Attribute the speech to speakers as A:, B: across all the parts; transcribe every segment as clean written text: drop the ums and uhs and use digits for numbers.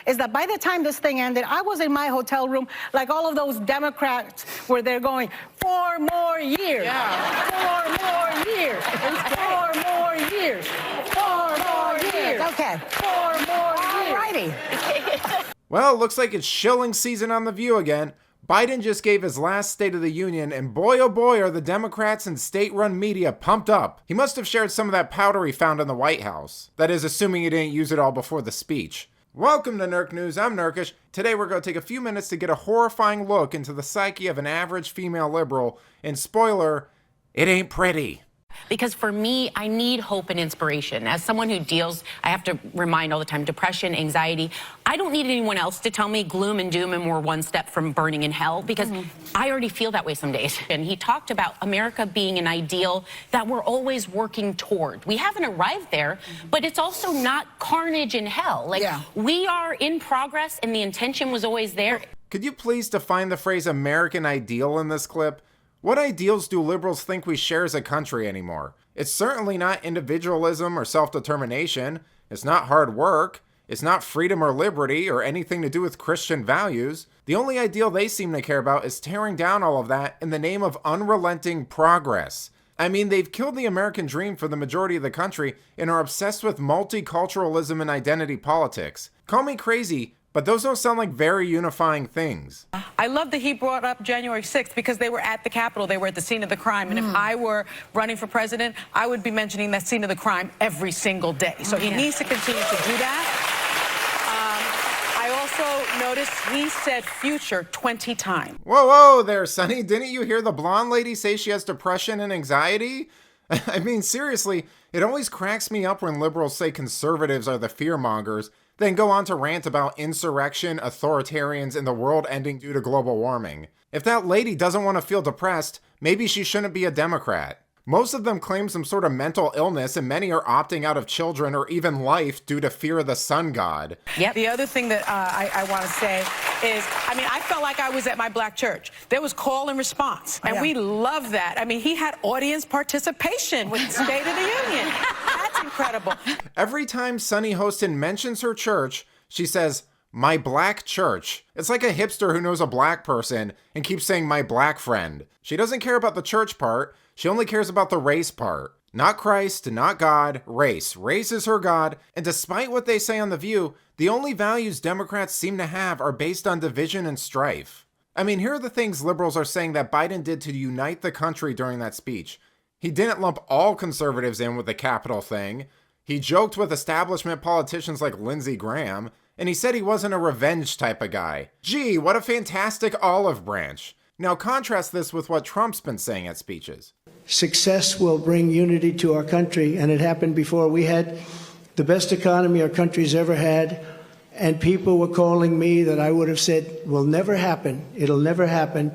A: is that by the time this thing ended, I was in my hotel room like all of those Democrats where they're going, 4 more years, yeah. 4 more years, 4 more years, 4 more years. Okay. 4 more years. All righty.
B: Well, looks like it's shilling season on The View again. Biden just gave his last State of the Union, and boy oh boy are the Democrats and state-run media pumped up. He must have shared some of that powder he found in the White House. That is, assuming he didn't use it all before the speech. Welcome to Nerk News, I'm Nerkish. Today we're going to take a few minutes to get a horrifying look into the psyche of an average female liberal, and spoiler, it ain't pretty.
C: Because for me, I need hope and inspiration. As someone who deals, I have to remind all the time, depression, anxiety. I don't need anyone else to tell me gloom and doom and we're one step from burning in hell, because I already feel that way some days. And he talked about America being an ideal that we're always working toward. We haven't arrived there, but it's also not carnage in hell. Like, we are in progress and the intention was always there.
B: Could you please define the phrase American ideal in this clip? What ideals do liberals think we share as a country anymore? It's certainly not individualism or self-determination. It's not hard work. It's not freedom or liberty or anything to do with Christian values. The only ideal they seem to care about is tearing down all of that in the name of unrelenting progress. I mean, they've killed the American dream for the majority of the country and are obsessed with multiculturalism and identity politics. Call me crazy, but those don't sound like very unifying things.
D: I love that he brought up January 6th because they were at the Capitol, they were at the scene of the crime, and if I were running for president, I would be mentioning that scene of the crime every single day. So he needs to continue to do that. I also noticed he said future 20 times.
B: Whoa there, Sunny. Didn't you hear the blonde lady say she has depression and anxiety? I mean, seriously, it always cracks me up when liberals say conservatives are the fearmongers, then go on to rant about insurrection, authoritarians, and the world ending due to global warming. If that lady doesn't want to feel depressed, maybe she shouldn't be a Democrat. Most of them claim some sort of mental illness, and many are opting out of children or even life due to fear of the sun god.
D: Yep. The other thing that I want to say is, I mean, I felt like I was at my black church. There was call and response, and we love that. I mean, he had audience participation with the State of the Union. That's incredible.
B: Every time Sunny Hostin mentions her church, she says, "My black church." It's like a hipster who knows a black person and keeps saying "my black friend." She doesn't care about the church part. She only cares about the race part. Not Christ, not God, race. Race is her God, and despite what they say on The View, the only values Democrats seem to have are based on division and strife. I mean, here are the things liberals are saying that Biden did to unite the country during that speech. He didn't lump all conservatives in with the Capitol thing. He joked with establishment politicians like Lindsey Graham, and he said he wasn't a revenge type of guy. Gee, what a fantastic olive branch. Now contrast this with what Trump's been saying at speeches.
E: Success will bring unity to our country, and it happened before. We had the best economy our country's ever had, and people were calling me that I would have said will never happen. It'll never happen.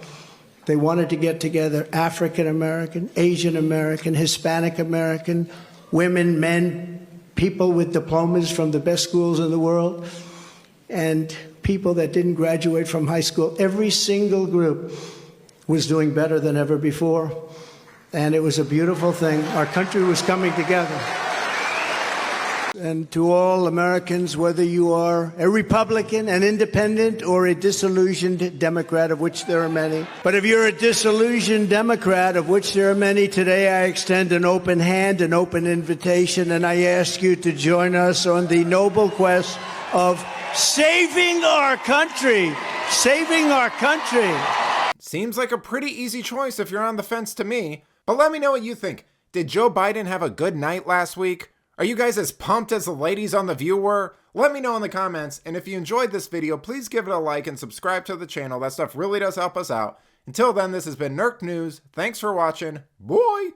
E: They wanted to get together African American, Asian American, Hispanic American, women, men, people with diplomas from the best schools in the world, and people that didn't graduate from high school. Every single group was doing better than ever before. And it was a beautiful thing. Our country was coming together. And to all Americans, whether you are a Republican, an independent, or a disillusioned Democrat, of which there are many, but if you're a disillusioned Democrat, of which there are many today, I extend an open hand, an open invitation, and I ask you to join us on the noble quest of saving our country. Saving our country.
B: Seems like a pretty easy choice if you're on the fence to me. But let me know what you think. Did Joe Biden have a good night last week? Are you guys as pumped as the ladies on The View were? Let me know in the comments, and if you enjoyed this video, please give it a like and subscribe to the channel. That stuff really does help us out. Until then, this has been Nerk News. Thanks for watching. Bye!